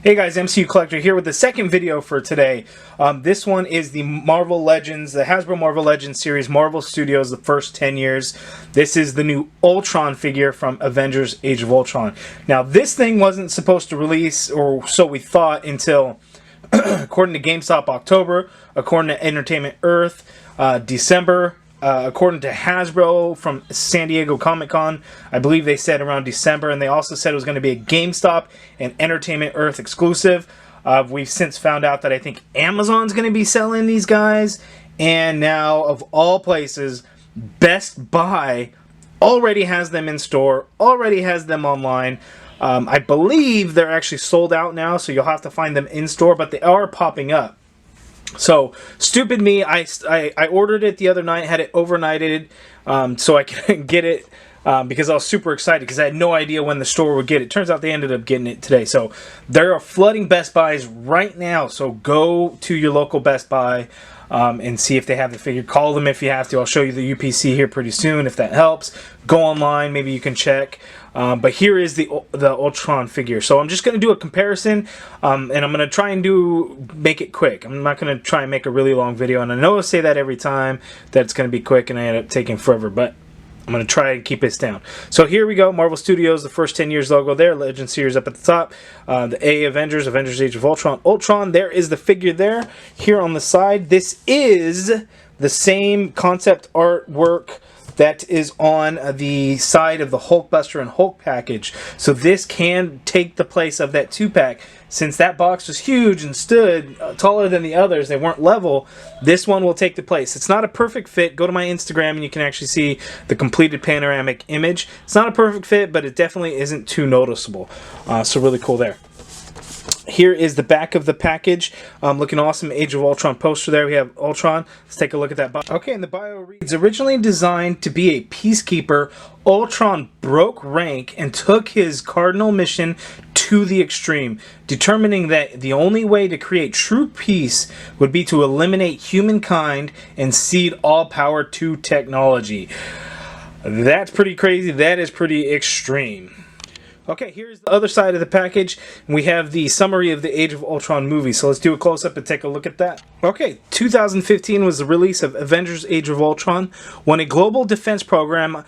Hey guys, MCU Collector here with the second video for today. This one is the Marvel Legends, the Hasbro Marvel Legends series, Marvel Studios, the first 10 years. This is the new Ultron figure from Avengers Age of Ultron. Now this thing wasn't supposed to release, or so we thought, until, according to GameStop, October, according to Entertainment Earth, December. According to Hasbro from San Diego Comic-Con, I believe they said around December, and they also said it was going to be a GameStop and Entertainment Earth exclusive. We've since found out that I think Amazon's going to be selling these guys, and now, of all places, Best Buy already has them in store, already has them online. I believe they're actually sold out now, so you'll have to find them in store, but they are popping up. So, stupid me, I ordered it the other night, had it overnighted, so I could get it, because I was super excited, because I had no idea when the store would get it. Turns out they ended up getting it today. So, they are flooding Best Buys right now, so go to your local Best Buy, and see if they have the figure. Call them if you have to. I'll show you the UPC here pretty soon, if that helps. Go online, maybe you can check. But here is the Ultron figure. So I'm just going to do a comparison, and I'm going to try and make it quick. I'm not going to try and make a really long video, and I know I say that every time, that it's going to be quick, and I end up taking forever, but I'm going to try and keep this down. So here we go, Marvel Studios, the first 10 years logo there, Legend Series up at the top, the A Avengers, Avengers Age of Ultron, Ultron, there is the figure there. Here on the side, this is the same concept artwork that is on the side of the Hulkbuster and Hulk package. So this can take the place of that 2-pack. Since that box was huge and stood taller than the others, they weren't level, this one will take the place. It's not a perfect fit. Go to my Instagram and you can actually see the completed panoramic image. It's not a perfect fit, but it definitely isn't too noticeable. So really cool there. Here is the back of the package. Looking awesome. Age of Ultron poster there. We have Ultron. Let's take a look at that bio. Okay, and the bio reads, originally designed to be a peacekeeper, Ultron broke rank and took his cardinal mission to the extreme, determining that the only way to create true peace would be to eliminate humankind and cede all power to technology. That's pretty crazy. That is pretty extreme. Okay, here's the other side of the package. We have the summary of the Age of Ultron movie, so let's do a close-up and take a look at that. Okay, 2015 was the release of Avengers Age of Ultron. When a global defense program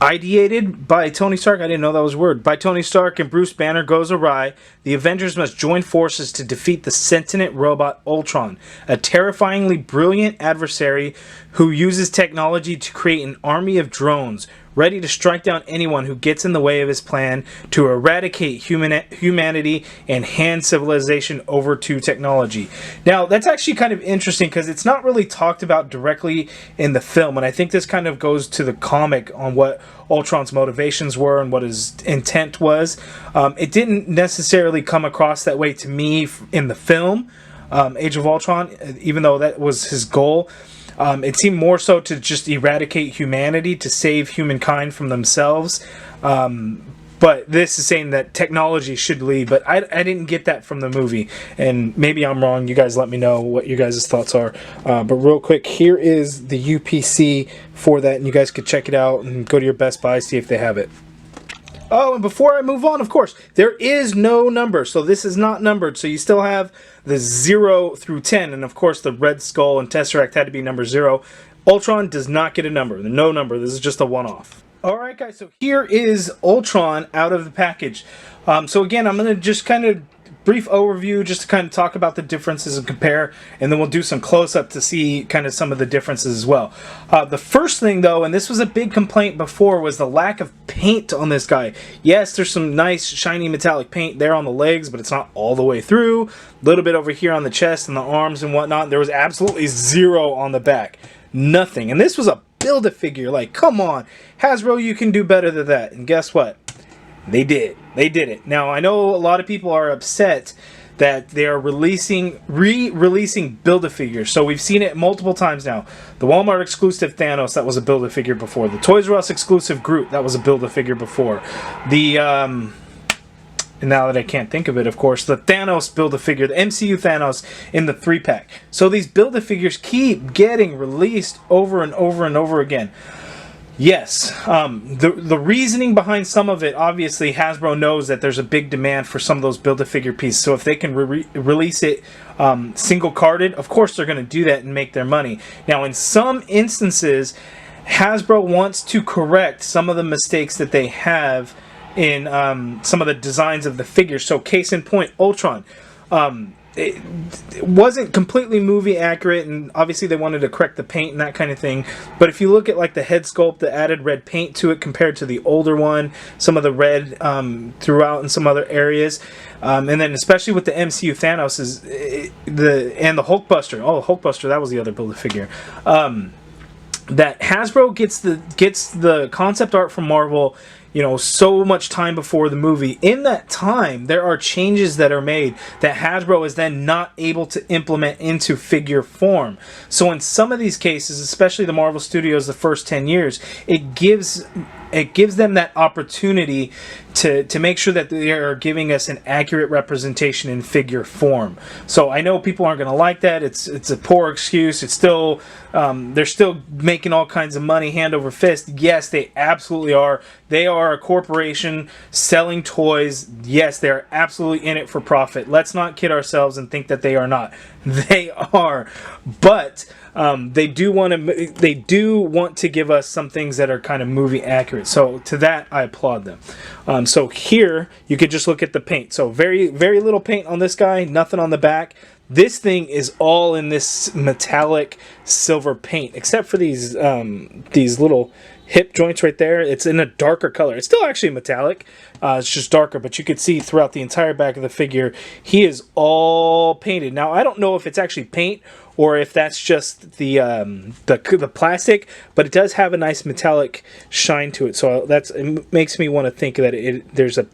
ideated by Tony Stark, I didn't know that was a word, by Tony Stark and Bruce Banner goes awry, the Avengers must join forces to defeat the sentient robot Ultron, a terrifyingly brilliant adversary who uses technology to create an army of drones, ready to strike down anyone who gets in the way of his plan to eradicate humanity and hand civilization over to technology. Now, that's actually kind of interesting because it's not really talked about directly in the film, and I think this kind of goes to the comic on what Ultron's motivations were and what his intent was. It didn't necessarily come across that way to me in the film, Age of Ultron, even though that was his goal. It seemed more so to just eradicate humanity, to save humankind from themselves. But this is saying that technology should lead, but I didn't get that from the movie. And maybe I'm wrong. You guys let me know what your guys' thoughts are. But real quick, here is the UPC for that, and you guys could check it out and go to your Best Buy, see if they have it. Oh, and before I move on, of course, there is no number, so this is not numbered. So you still have the 0 through 10, and of course the Red Skull and Tesseract had to be number 0. Ultron does not get a number, no number. This is just a one-off. Alright guys, so here is Ultron out of the package. So again, I'm going to just kind of brief overview just to kind of talk about the differences and compare, and then we'll do some close-up to see kind of some of the differences as well. The first thing though, and this was a big complaint before, was the lack of paint on this guy. Yes, there's some nice shiny metallic paint there on the legs, but it's not all the way through. A little bit over here on the chest and the arms and whatnot. There was absolutely 0 on the back. Nothing. And this was a Build-A-Figure. Like, come on. Hasbro, you can do better than that. And guess what? They did. They did it. Now, I know a lot of people are upset that they are re-releasing Build-A-Figures. So we've seen it multiple times now. The Walmart exclusive Thanos, that was a Build-A-Figure before. The Toys R Us exclusive Groot, that was a Build-A-Figure before. The, and now that I can't think of it, of course, the Thanos Build-A-Figure, the MCU Thanos in the 3-pack. So these Build-A-Figures keep getting released over and over and over again. Yes, the reasoning behind some of it, obviously, Hasbro knows that there's a big demand for some of those Build-A-Figure pieces. So if they can release it single-carded, of course they're going to do that and make their money. Now, in some instances, Hasbro wants to correct some of the mistakes that they have in some of the designs of the figures. So case in point, Ultron. It wasn't completely movie accurate, and obviously they wanted to correct the paint and that kind of thing. But if you look at like the head sculpt, the added red paint to it compared to the older one, some of the red throughout in some other areas, and then especially with the MCU Thanos and the Hulkbuster. Oh, Hulkbuster, that was the other Build-A-Figure. That Hasbro gets the concept art from Marvel, you know, so much time before the movie. In that time, there are changes that are made that Hasbro is then not able to implement into figure form. So in some of these cases, especially the Marvel Studios, the first 10 years, it gives them that opportunity to make sure that they are giving us an accurate representation in figure form. So I know people aren't going to like that. It's a poor excuse. It's still they're still making all kinds of money hand over fist. Yes, they absolutely are. They are a corporation selling toys. Yes, they are absolutely in it for profit. Let's not kid ourselves and think that they are not. They are, but they do want to give us some things that are kind of movie accurate. So to that, I applaud them. So here you could just look at the paint. So very, very little paint on this guy. Nothing on the back. This thing is all in this metallic silver paint, except for these little hip joints right there. It's in a darker color. It's still actually metallic. It's just darker, but you could see throughout the entire back of the figure, he is all painted. Now, I don't know if it's actually paint or if that's just the plastic, but it does have a nice metallic shine to it. So it makes me want to think that there's a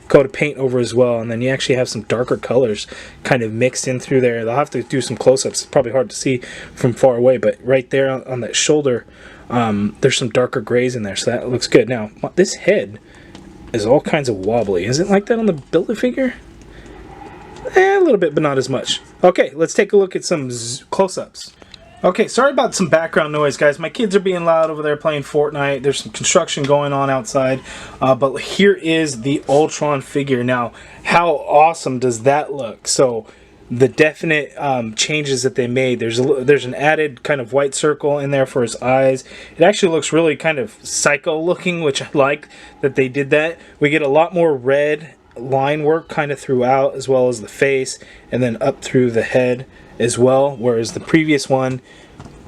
coat of paint over as well, and then you actually have some darker colors kind of mixed in through there. They'll have to do some close-ups. It's probably hard to see from far away, but right there on that shoulder, there's some darker grays in there, so that looks good. Now, this head is all kinds of wobbly. Is it like that on the Build-A-Figure? A little bit, but not as much. Okay, let's take a look at some close-ups. Okay, sorry about some background noise, guys. My kids are being loud over there playing Fortnite. There's some construction going on outside. But here is the Ultron figure. Now, how awesome does that look? So, the definite changes that they made. There's an added kind of white circle in there for his eyes. It actually looks really kind of psycho looking, which I like that they did that. We get a lot more red line work kind of throughout, as well as the face, and then up through the head as well, whereas the previous one,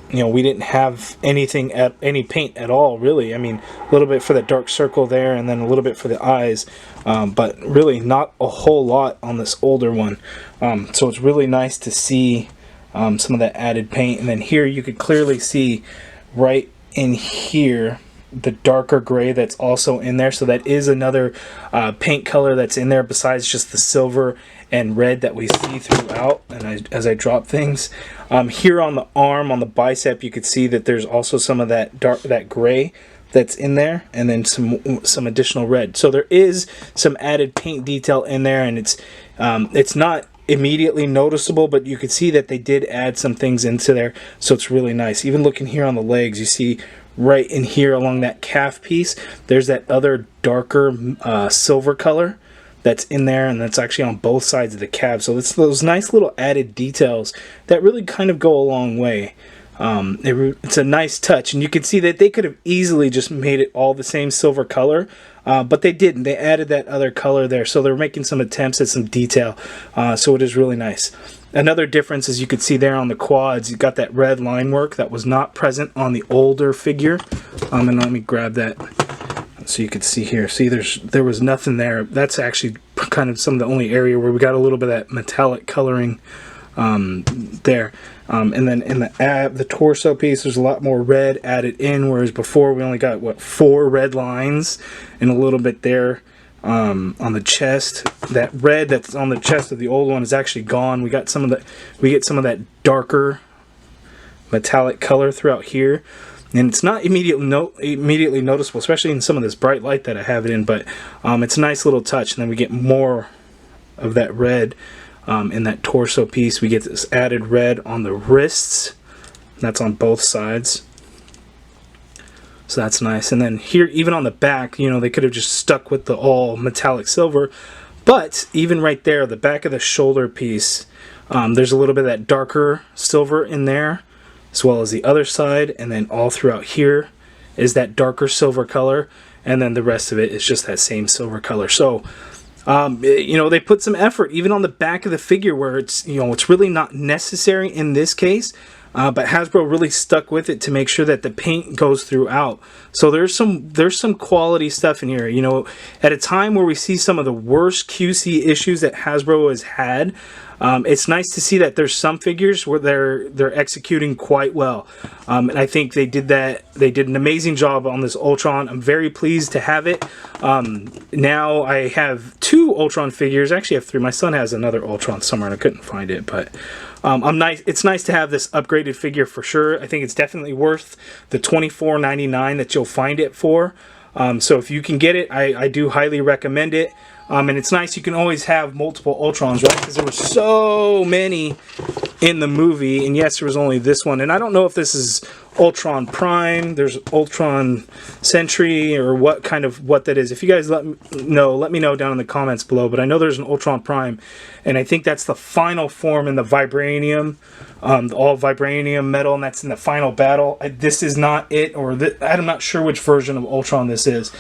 you know, we didn't have any paint at all, really. I mean, a little bit for the dark circle there, and then a little bit for the eyes, but really not a whole lot on this older one. So it's really nice to see some of that added paint. And then here you could clearly see right in here the darker gray that's also in there. So that is another paint color that's in there besides just the silver and red that we see throughout. And as I drop things here on the arm, on the bicep, you could see that there's also some of that gray that's in there, and then some additional red. So there is some added paint detail in there, and it's not immediately noticeable, but you could see that they did add some things into there, so it's really nice. Even looking here on the legs, you see right in here along that calf piece, there's that other darker silver color that's in there, and that's actually on both sides of the calf. So it's those nice little added details that really kind of go a long way. It's a nice touch, and you can see that they could have easily just made it all the same silver color, but they didn't. They added that other color there, so they're making some attempts at some detail, so it is really nice. Another difference, as you could see there on the quads, you got that red line work that was not present on the older figure. And let me grab that so you could see here. See, there was nothing there. That's actually kind of some of the only area where we got a little bit of that metallic coloring there. And then in the torso piece, there's a lot more red added in, whereas before we only got 4 red lines and a little bit there on the chest. That red that's on the chest of the old one is actually gone. We get some of that darker metallic color throughout here, and it's not immediately noticeable, especially in some of this bright light that I have it in, but it's a nice little touch. And then we get more of that red in that torso piece. We get this added red on the wrists. That's on both sides. So that's nice. And then here, even on the back, you know, they could have just stuck with the all metallic silver. But even right there, the back of the shoulder piece, there's a little bit of that darker silver in there, as well as the other side. And then all throughout here is that darker silver color. And then the rest of it is just that same silver color. So, you know, they put some effort even on the back of the figure where it's, you know, it's really not necessary in this case. But Hasbro really stuck with it to make sure that the paint goes throughout. So there's some quality stuff in here. You know, at a time where we see some of the worst QC issues that Hasbro has had, it's nice to see that there's some figures where they're executing quite well. And I think they did that. They did an amazing job on this Ultron. I'm very pleased to have it. Now I have 2 Ultron figures. Actually, I have 3. My son has another Ultron somewhere, and I couldn't find it, but. It's nice to have this upgraded figure for sure. I think it's definitely worth the $24.99 that you'll find it for. So if you can get it, I do highly recommend it. And it's nice you can always have multiple Ultrons, right? Because there were so many in the movie, and yes, there was only this one. And I don't know if this is Ultron Prime, there's Ultron Sentry, or what that is. If you guys let me know down in the comments below. But I know there's an Ultron Prime, and I think that's the final form in the vibranium, all vibranium metal, and that's in the final battle. This is not it, or I'm not sure which version of Ultron this is.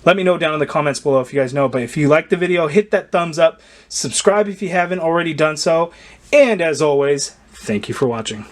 Let me know down in the comments below if you guys know. But if you liked the video, hit that thumbs up. Subscribe if you haven't already done so. And as always, thank you for watching.